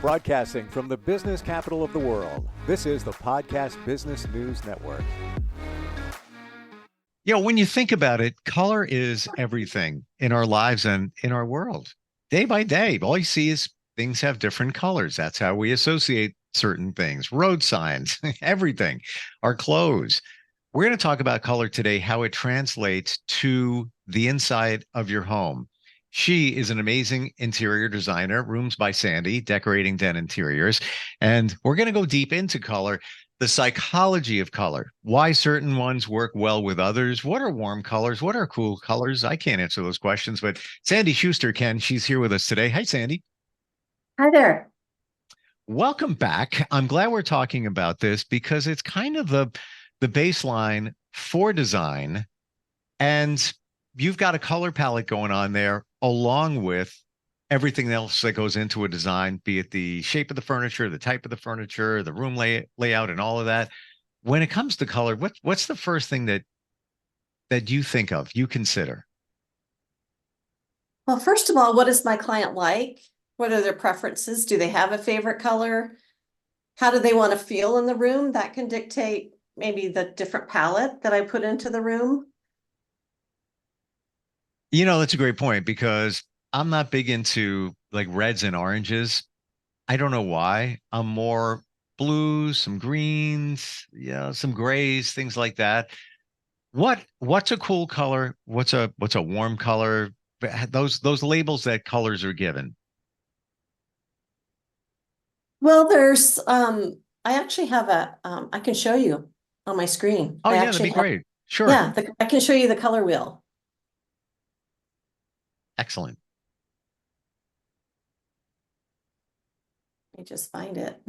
Broadcasting from the business capital of the world, this is the Podcast Business News Network. When you think about it, color is everything in our lives and in our world. Day by day, all you see is things have different colors. That's how we associate certain things, road signs, everything, our clothes. We're going to talk about color today, how it translates to the inside of your home. She is an amazing interior designer, Rooms by Sandy, decorating den interiors. And we're going to go deep into color, the psychology of color, why certain ones work well with others. What are warm colors? What are cool colors? I can't answer those questions, but Sandy Schuster can. She's here with us today. Hi, Sandy. Hi there. Welcome back. I'm glad we're talking about this because it's kind of the baseline for design. And you've got a color palette going on there along with everything else that goes into a design, be it the shape of the furniture, the type of the furniture, the room layout, and all of that. When it comes to color, what's the first thing that you think of, you consider? Well, first of all, what is my client like? What are their preferences? Do they have a favorite color? How do they want to feel in the room? That can dictate maybe the different palette that I put into the room. That's a great point because I'm not big into like reds and oranges. I don't know why. I'm more blues, some greens, some grays, things like that. What's a cool color? What's a warm color? Those labels that colors are given. Well, there's I actually have I can show you on my screen. Oh I yeah, that'd actually be great. Sure. Yeah, I can show you the color wheel. Excellent. Let me just find it.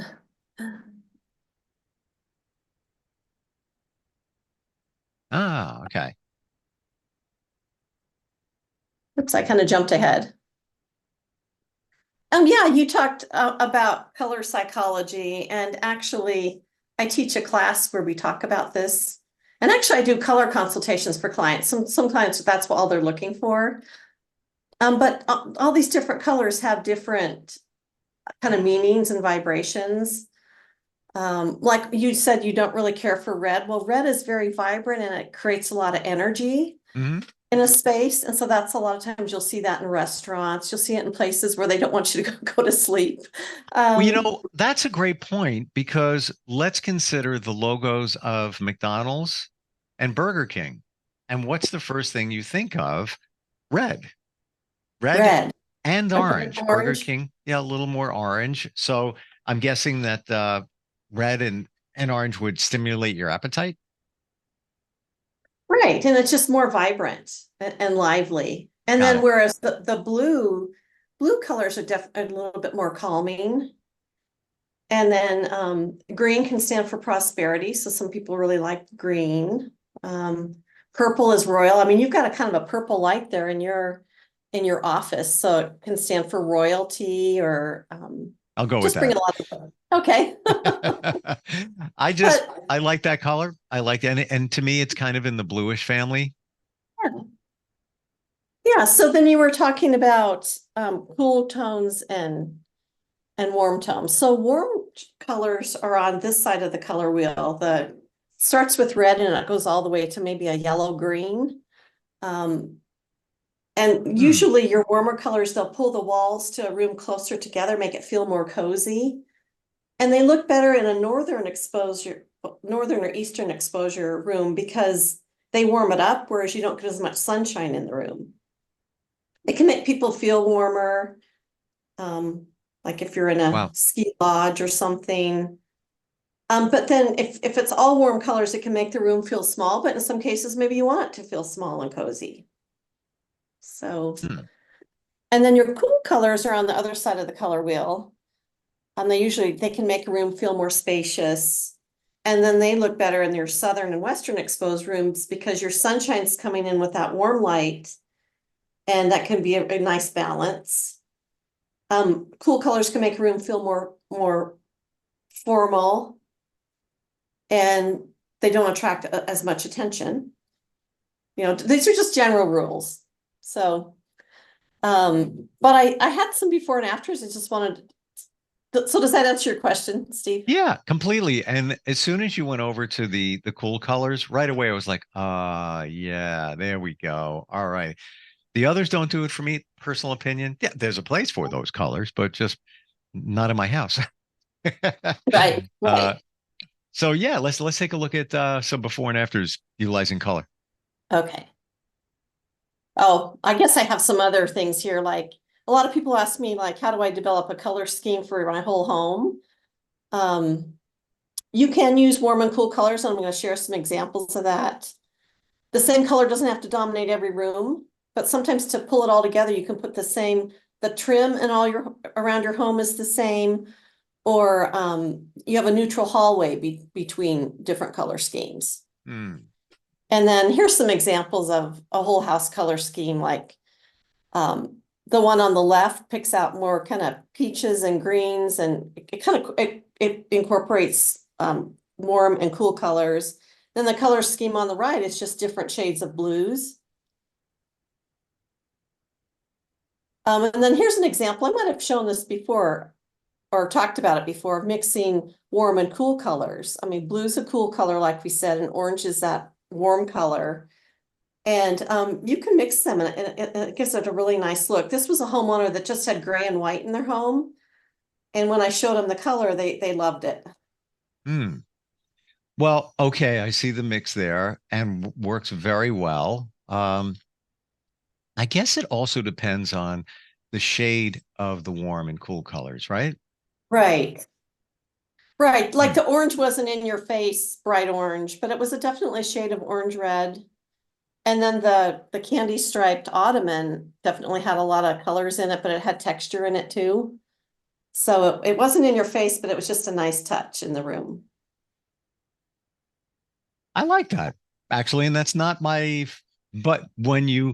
Ah, okay. Oops, I kind of jumped ahead. Yeah, you talked about color psychology, and actually, I teach a class where we talk about this. And actually, I do color consultations for clients. Some clients, that's all they're looking for. But all these different colors have different kind of meanings and vibrations. Like you said, you don't really care for red. Well, red is very vibrant and it creates a lot of energy. Mm-hmm. In a space. And so that's a lot of times you'll see that in restaurants. You'll see it in places where they don't want you to go to sleep. Well, that's a great point because let's consider the logos of McDonald's and Burger King. And what's the first thing you think of? Red. Red. And orange. Burger Orange. King, yeah, a little more orange. So I'm guessing that red and orange would stimulate your appetite. Right. And it's just more vibrant and lively. And Got then it. whereas the blue colors are definitely a little bit more calming. And then green can stand for prosperity. So some people really like green. Purple is royal. I mean, you've got a kind of a purple light there in your office. So it can stand for royalty or I'll go with just bring that. a lot of, okay. But I like that color. I like that. And to me, it's kind of in the bluish family. yeah, so then you were talking about cool tones and warm tones. So warm colors are on this side of the color wheel. The starts with red and it goes all the way to maybe a yellow green. And usually your warmer colors, they'll pull the walls to a room closer together, make it feel more cozy. And they look better in a northern or eastern exposure room because they warm it up, whereas you don't get as much sunshine in the room. It can make people feel warmer. Like if you're in a Wow. ski lodge or something. But then if it's all warm colors, it can make the room feel small, but in some cases, maybe you want it to feel small and cozy. So, and then your cool colors are on the other side of the color wheel. They can make a room feel more spacious. And then they look better in your southern and western exposed rooms because your sunshine's coming in with that warm light. And that can be a nice balance. Cool colors can make a room feel more formal and they don't attract as much attention. These are just general rules. So, but I had some before and afters. I just wanted So does that answer your question, Steve? Yeah, completely. And as soon as you went over to the cool colors, right away I was like, yeah, there we go. All right. The others don't do it for me. Personal opinion. Yeah, there's a place for those colors, but just not in my house. Right, uh, right. so yeah, let's take a look at some before and afters utilizing color. Okay. Oh, I guess I have some other things here. Like a lot of people ask me, like, how do I develop a color scheme for my whole home? Um, you can use warm and cool colors, and I'm going to share some examples of that. The same color doesn't have to dominate every room, but sometimes to pull it all together, you can put the trim and all your around your home is the same, or you have a neutral hallway between different color schemes. Hmm. And then here's some examples of a whole house color scheme, like the one on the left picks out more kind of peaches and greens, and it incorporates warm and cool colors. Then the color scheme on the right is just different shades of blues. And then here's an example. I might have shown this before or talked about it before, of mixing warm and cool colors. I mean, blue's a cool color, like we said, and orange is that warm color. And you can mix them, and it gives it a really nice look. This was a homeowner that just had gray and white in their home. And when I showed them the color, they loved it. Hmm. Well, okay, I see the mix there and works very well. I guess it also depends on the shade of the warm and cool colors, right? Right. Right. Like Hmm. the orange wasn't in your face, bright orange, but it was a definitely shade of orange red. And then the candy striped ottoman definitely had a lot of colors in it, but it had texture in it too. So it wasn't in your face, but it was just a nice touch in the room. I like that actually, and that's not my. But when you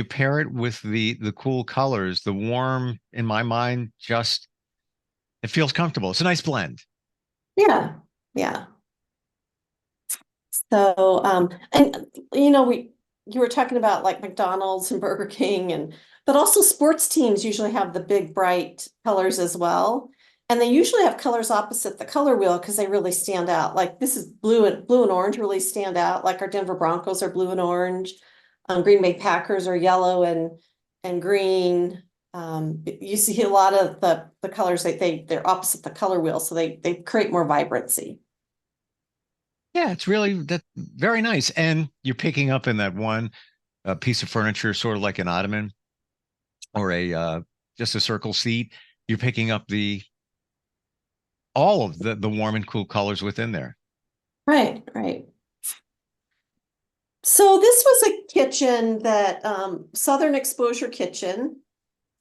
pair it with the cool colors, the warm in my mind just it feels comfortable. It's a nice blend. Yeah. Yeah. So, and you were talking about like McDonald's and Burger King, but also sports teams usually have the big bright colors as well. And they usually have colors opposite the color wheel because they really stand out. Like this is blue and orange really stand out. Like our Denver Broncos are blue and orange. Green Bay Packers are yellow and green. You see a lot of the colors they're opposite the color wheel, so they create more vibrancy. Yeah, it's really that very nice. And you're picking up in that one piece of furniture, sort of like an ottoman or a just a circle seat. You're picking up the all of the warm and cool colors within there. Right, right. So this was a kitchen that Southern Exposure kitchen,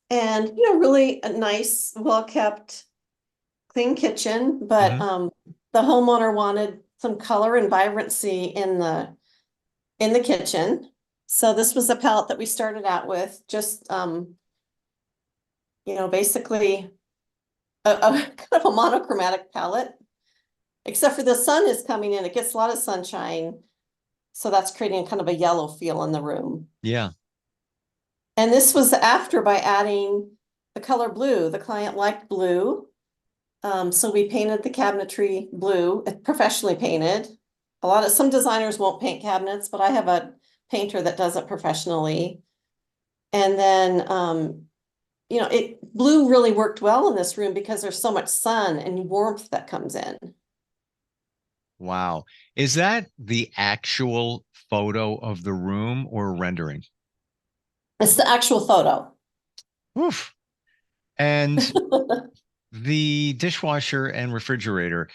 and really a nice, well-kept, clean kitchen, but Hmm. the homeowner wanted some color and vibrancy in the kitchen. So this was the palette that we started out with, just basically a kind of a monochromatic palette, except for the sun is coming in. It gets a lot of sunshine, so that's creating kind of a yellow feel in the room. Yeah. And this was after by adding the color blue. The client liked blue. So we painted the cabinetry blue, professionally painted. Some designers won't paint cabinets, but I have a painter that does it professionally. And then, blue really worked well in this room because there's so much sun and warmth that comes in. Wow. Is that the actual photo of the room or rendering? It's the actual photo. Oof. And the dishwasher and refrigerator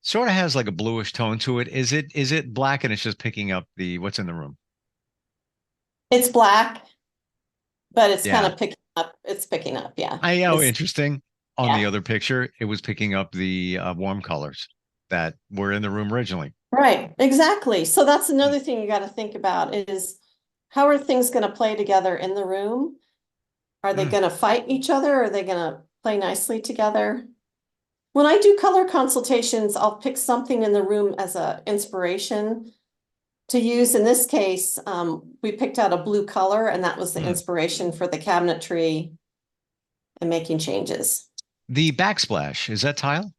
sort of has like a bluish tone to it. Is it black and it's just picking up the what's in the room? It's black, but it's kind Yeah. of picking up. It's picking up, yeah. I know, interesting. On the Yeah. other picture, it was picking up the warm colors that were in the room originally. Right, exactly. So that's another thing you got to think about is how are things going to play together in the room? Are they Mm. going to fight each other? Or are they going to play nicely together? When I do color consultations, I'll pick something in the room as a inspiration to use. In this case, we picked out a blue color, and that was the Mm. inspiration for the cabinetry and making changes. The backsplash, is that tile?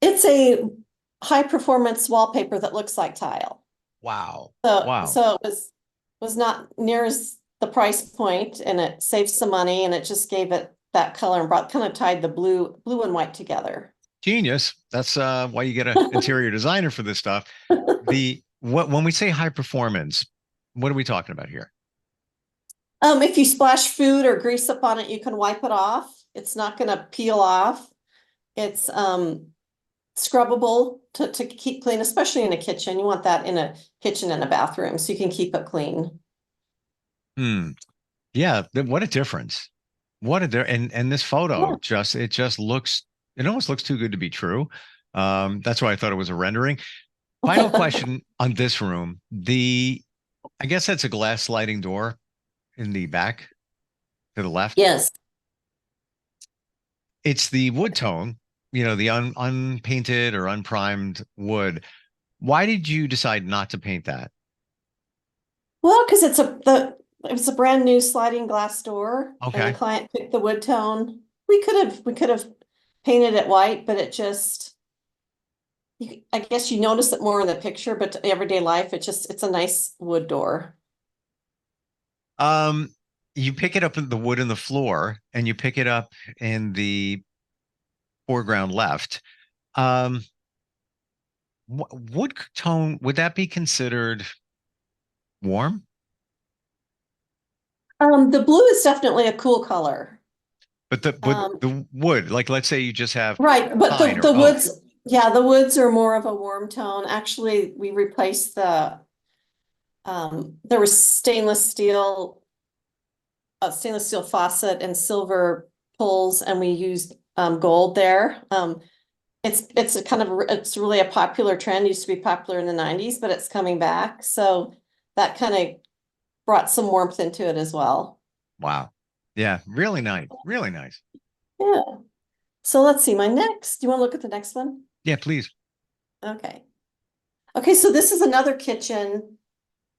It's a high performance wallpaper that looks like tile. Wow. So, Wow. so it was not near as the price point, and it saved some money, and it just gave it that color and brought kind of tied the blue and white together. Genius. That's why you get an interior designer for this stuff. The what when we say high performance, what are we talking about here? If you splash food or grease up on it, you can wipe it off. It's not going to peel off. It's scrubbable to keep clean, especially in a kitchen. You want that in a kitchen and a bathroom so you can keep it clean. Hmm. Yeah, what a difference. What a and this photo Yeah. just it just looks it almost looks too good to be true. That's why I thought it was a rendering. Final question on this room. I guess that's a glass sliding door in the back to the left. Yes. It's the wood tone, the unpainted or unprimed wood. Why did you decide not to paint that? Well, because it was a brand new sliding glass door, and the Okay. client picked the wood tone. We could have painted it white, but it just I guess you notice it more in the picture, but to everyday life, it's a nice wood door. Um, you pick it up in the wood in the floor and you pick it up in the foreground left. Um, wood tone, would that be considered warm? The blue is definitely a cool color. But the wood, like let's say you just have Right, but pine the or oak. woods, yeah, the woods are more of a warm tone. Actually, we replaced there was stainless steel faucet and silver pulls, and we used gold there. It's a kind of it's really a popular trend. It used to be popular in the 90s, but it's coming back. So that kind of brought some warmth into it as well. Wow. Yeah, really nice. Really nice. Yeah. So let's see, do you want to look at the next one? Yeah, please. Okay. Okay, so this is another kitchen.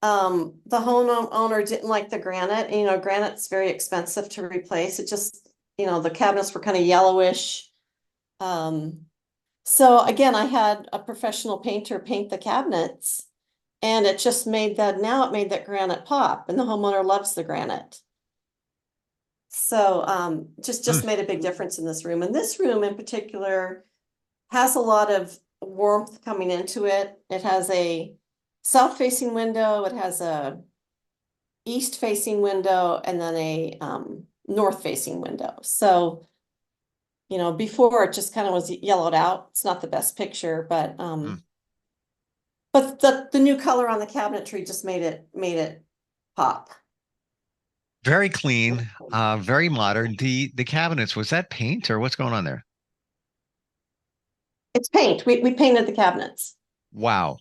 The homeowner didn't like the granite. And, granite's very expensive to replace. It just, the cabinets were kind of yellowish. Um, so again, I had a professional painter paint the cabinets, and it just made that granite pop, and the homeowner loves the granite. So just Hmm. made a big difference in this room. And this room in particular has a lot of warmth coming into it. It has a south facing window, it has a east facing window, and then a north facing window. So, before it just kind of was yellowed out. It's not the best picture, but Hmm. the new color on the cabinetry just made it pop. Very clean, very modern. The cabinets, was that paint or what's going on there? It's paint. We painted the cabinets. Wow.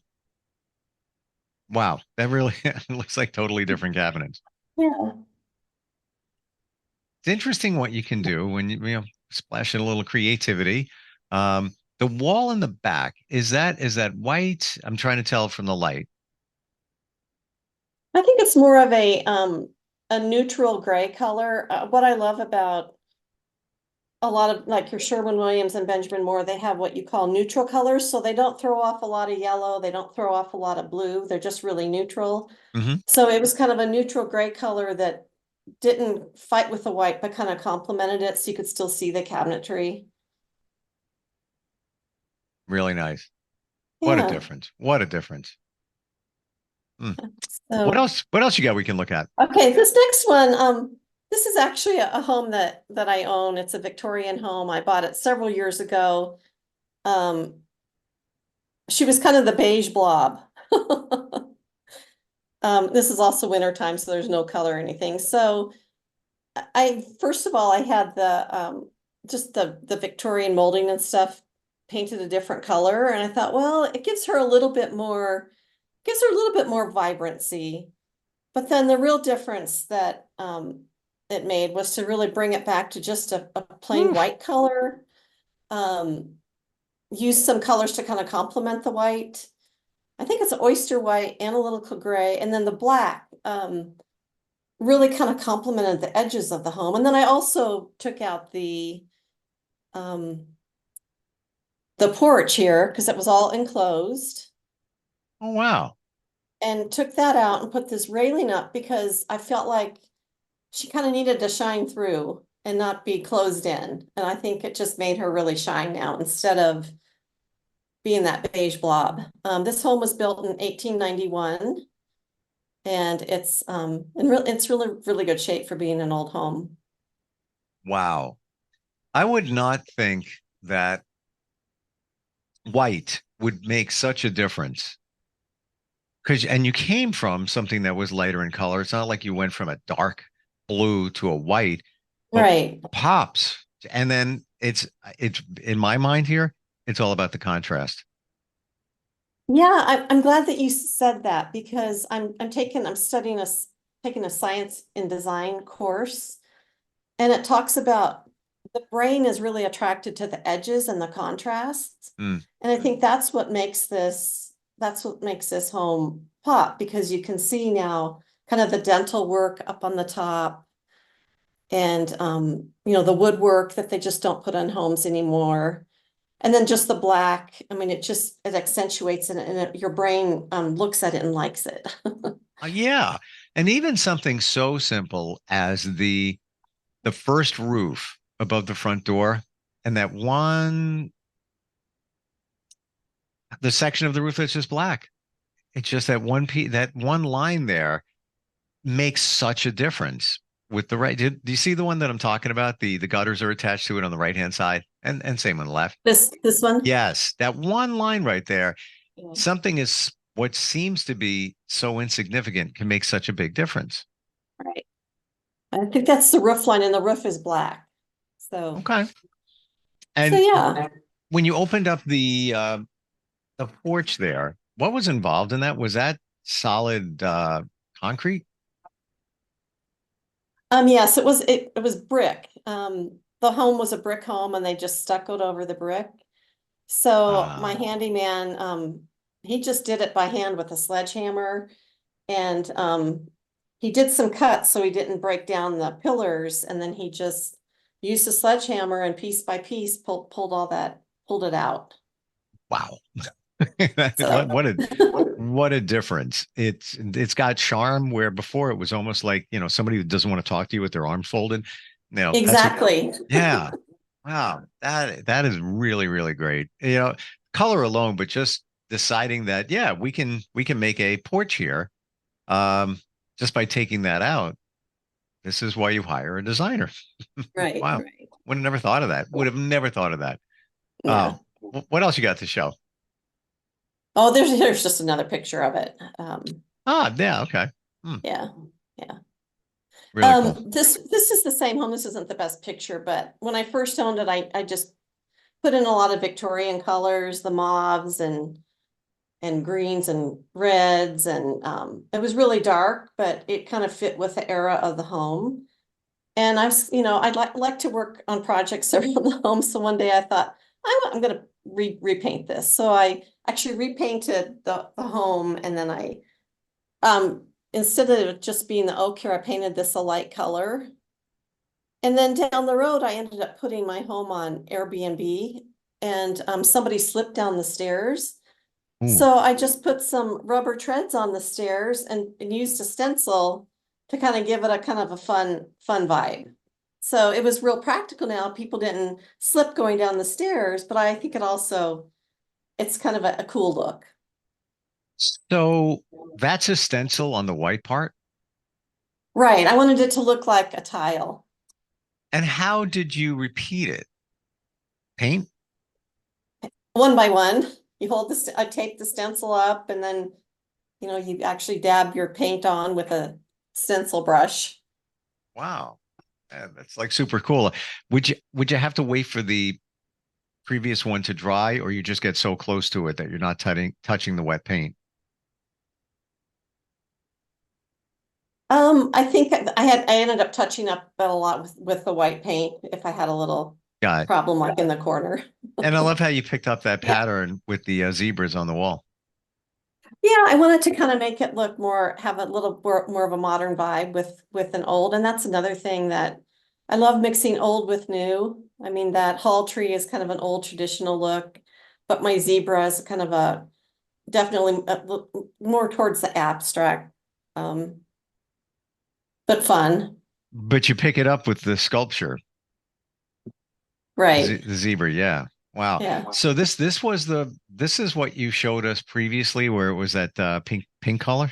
Wow. That really looks like totally different cabinets. Yeah. It's interesting what you can do when you splash in a little creativity. The wall in the back, is that white? I'm trying to tell from the light. I think it's more of a neutral gray color. What I love about a lot of like your Sherwin-Williams and Benjamin Moore, they have what you call neutral colors. So they don't throw off a lot of yellow. They don't throw off a lot of blue. They're just really neutral. Hmm. So it was kind of a neutral gray color that didn't fight with the white, but kind of complemented it so you could still see the cabinetry. Really nice. What a Yeah. difference. What a difference. Hmm. What So else? What else you got we can look at? okay, this next one, this is actually a home that I own. It's a Victorian home. I bought it several years ago. Um, she was kind of the beige blob. This is also winter time, so there's no color or anything. So first of all, I had just the Victorian molding and stuff painted a different color, and I thought, well, it gives her a little bit more vibrancy. But then the real difference that it made was to really bring it back to just a plain Oof. white color. Um, use some colors to kind of complement the white. I think it's oyster white, analytical gray, and then the black really kind of complemented the edges of the home. And then I also took out the the porch here because it was all enclosed, Oh, wow. and took that out and put this railing up because I felt like she kind of needed to shine through and not be closed in. And I think it just made her really shine now instead of being that beige blob. This home was built in 1891, and it's really, really good shape for being an old home. Wow. I would not think that white would make such a difference. Because, and you came from something that was lighter in color. It's not like you went from a dark blue to a white, but Right. pops. And then it's in my mind here, it's all about the contrast. Yeah, I'm glad that you said that because I'm studying taking a science and design course, and it talks about the brain is really attracted to the edges and the contrasts. Mm. And I think that's what makes this home pop because you can see now kind of the dental work up on the top and the woodwork that they just don't put on homes anymore. And then just the black, I mean, it accentuates it and your brain looks at it and likes it. Yeah. And even something so simple as the first roof above the front door and the section of the roof that's just black. It's just that that one line there makes such a difference with the right. Do you see the one that I'm talking about? The gutters are attached to it on the right hand side, and same on the left. This one? Yes, that one line right there. Yeah. Something is what seems to be so insignificant can make such a big difference. Right. I think that's the roof line and the roof is black. So, Okay. so And yeah. when you opened up the porch there, what was involved in that? Was that solid concrete? Yes, it was brick. The home was a brick home and they just stuccoed over the brick. So my Uh, handyman, he just did it by hand with a sledgehammer, and he did some cuts so he didn't break down the pillars, and then he just used a sledgehammer and piece by piece pulled it out. wow. So What a difference. It's got charm where before it was almost like, somebody who doesn't want to talk to you with their arms folded. That's what, exactly. yeah. Wow. That is really, really great. Color alone, but just deciding that, yeah, we can make a porch here. Um, just by taking that out. This is why you hire a designer. Right, Wow. right. Would have never thought of that. Would have never thought of that. Yeah. What else you got to show? Oh, there's just another picture of it. Yeah, okay. Hmm, Yeah, yeah. really cool. This is the same home. This isn't the best picture, but when I first owned it, I just put in a lot of Victorian colors, the mauves and greens and reds, and it was really dark, but it kind of fit with the era of the home. And I'd like to work on projects around the home. So one day I thought, I'm gonna repaint this. So I actually repainted the home, and then instead of it just being the oak here, I painted this a light color. And then down the road, I ended up putting my home on Airbnb, and somebody slipped down the stairs. Ooh. So I just put some rubber treads on the stairs and used a stencil to kind of give it a kind of a fun vibe. So it was real practical now. People didn't slip going down the stairs, but I think it's kind of a cool look. So that's a stencil on the white part. Right. I wanted it to look like a tile. And how did you repeat it? Paint? One by one, I tape the stencil up, and then, you actually dab your paint on with a stencil brush. Wow. That's like super cool. Would you have to wait for the previous one to dry, or you just get so close to it that you're not touching the wet paint? I think I ended up touching up a lot with the white paint if I had a little Got it. problem like in the corner. And I love how you picked up that Yeah. pattern with the zebras on the wall. Yeah, I wanted to kind of make it look have a little more of a modern vibe with an old, and that's another thing that I love mixing old with new. I mean, that hall tree is kind of an old traditional look, but my zebra is kind of a definitely more towards the abstract, but fun. But you pick it up with the sculpture, Right. the zebra. Yeah. Wow. Yeah. So this is what you showed us previously, where it was that pink color.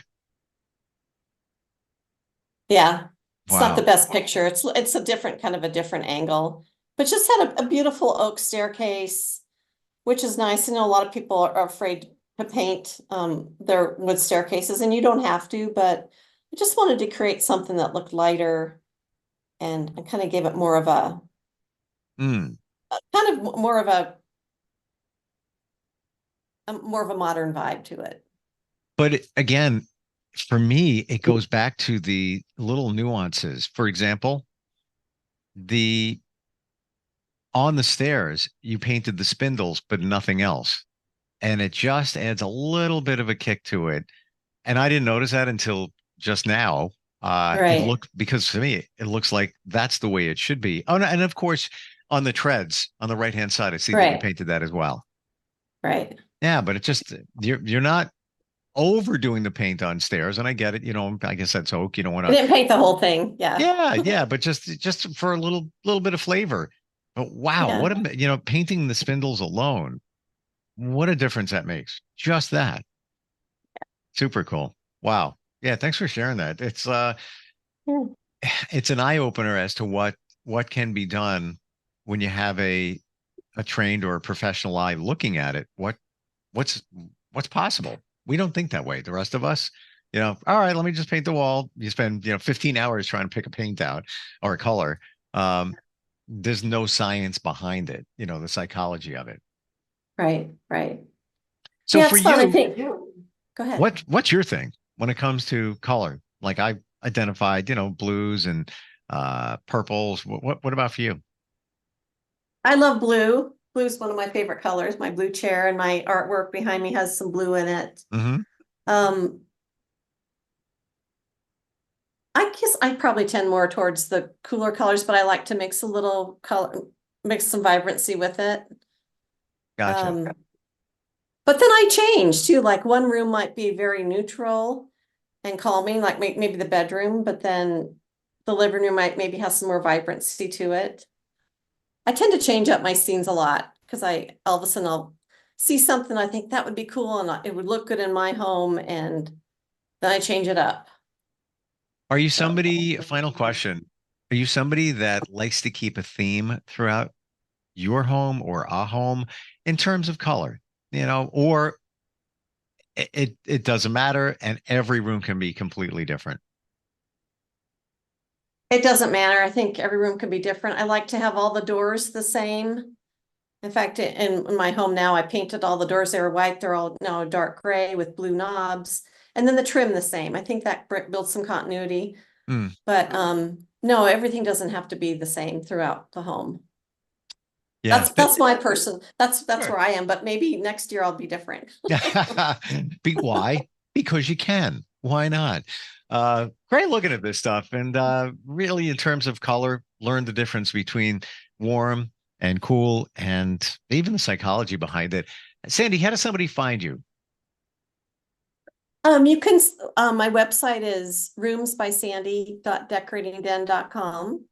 Yeah. It's not the Wow. best picture. It's a different kind of a different angle, but just had a beautiful oak staircase, which is nice. I know a lot of people are afraid to paint their wood staircases, and you don't have to, but I just wanted to create something that looked lighter and kind of gave it more of a Mm. kind of more of a modern vibe to it. But again, for me, it goes back to the little nuances. For example, the on the stairs, you painted the spindles, but nothing else. And it just adds a little bit of a kick to it. And I didn't notice that until just now. It Right. looked because to me, it looks like that's the way it should be. Oh, no, and of course, on the treads on the right hand side, I see that you Right. painted that as well. Right. Yeah, but it just you're not overdoing the paint on stairs, and I get it. You know, I guess that's oak. You don't want I to. didn't paint the whole thing. Yeah. Yeah, but just for a little bit of flavor. But wow, Yeah. what a painting the spindles alone, what a difference that makes. Just that, super cool. Wow, yeah, thanks for sharing that. Yeah. It's an eye opener as to what can be done when you have a trained or a professional eye looking at it. What's what's possible? We don't think that way. The rest of us, all right, let me just paint the wall. You spend 15 hours trying to pick a paint out or a color. There's no science behind it, the psychology of it. Right. Right. So Yeah, for it's fun, I you, think. Go ahead. what's your thing when it comes to color? Like I identified, blues and purples. What about for you? I love blue. Blue is one of my favorite colors. My blue chair and my artwork behind me has some blue in it. Mm-hmm. Um, I guess I probably tend more towards the cooler colors, but I like to mix a little color, mix some vibrancy with it. Gotcha. But then I change too. Like one room might be very neutral and calming, like maybe the bedroom, but then the living room might maybe have some more vibrancy to it. I tend to change up my scenes a lot because all of a sudden I'll see something I think that would be cool and it would look good in my home, and then I change it up. Are you So somebody, final question, are you somebody that likes to keep a theme throughout your home or a home in terms of color, or it doesn't matter and every room can be completely different? it doesn't matter. I think every room can be different. I like to have all the doors the same. In fact, in my home now, I painted all the doors. They were white. They're all now dark gray with blue knobs. And then the trim the same. I think that builds some continuity. Mm, But no, everything doesn't have to be the same throughout the home. yeah. That's my person. That's Sure. where I am. But maybe next year I'll be different. Why? Because you can. Why not? Great looking at this stuff. And really, in terms of color, learn the difference between warm and cool and even the psychology behind it. Sandy, how does somebody find you? You can my website is roomsbysandy.decoratingden.com.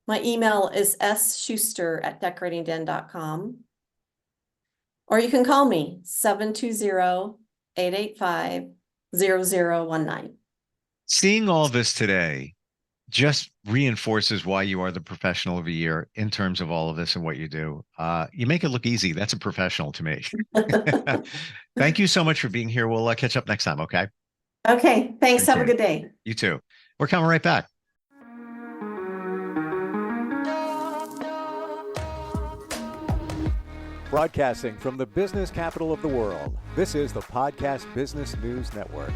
My email is sschuster@decoratingden.com. Or you can call me 720-885-0019. Seeing all this today just reinforces why you are the professional of the year in terms of all of this and what you do. You make it look easy. That's a professional to me. Thank you so much for being here. We'll catch up next time. Okay. Okay, thanks. Have a Appreciate it. good day. You too. We're coming right back. Broadcasting from the business capital of the world, this is the Podcast Business News Network.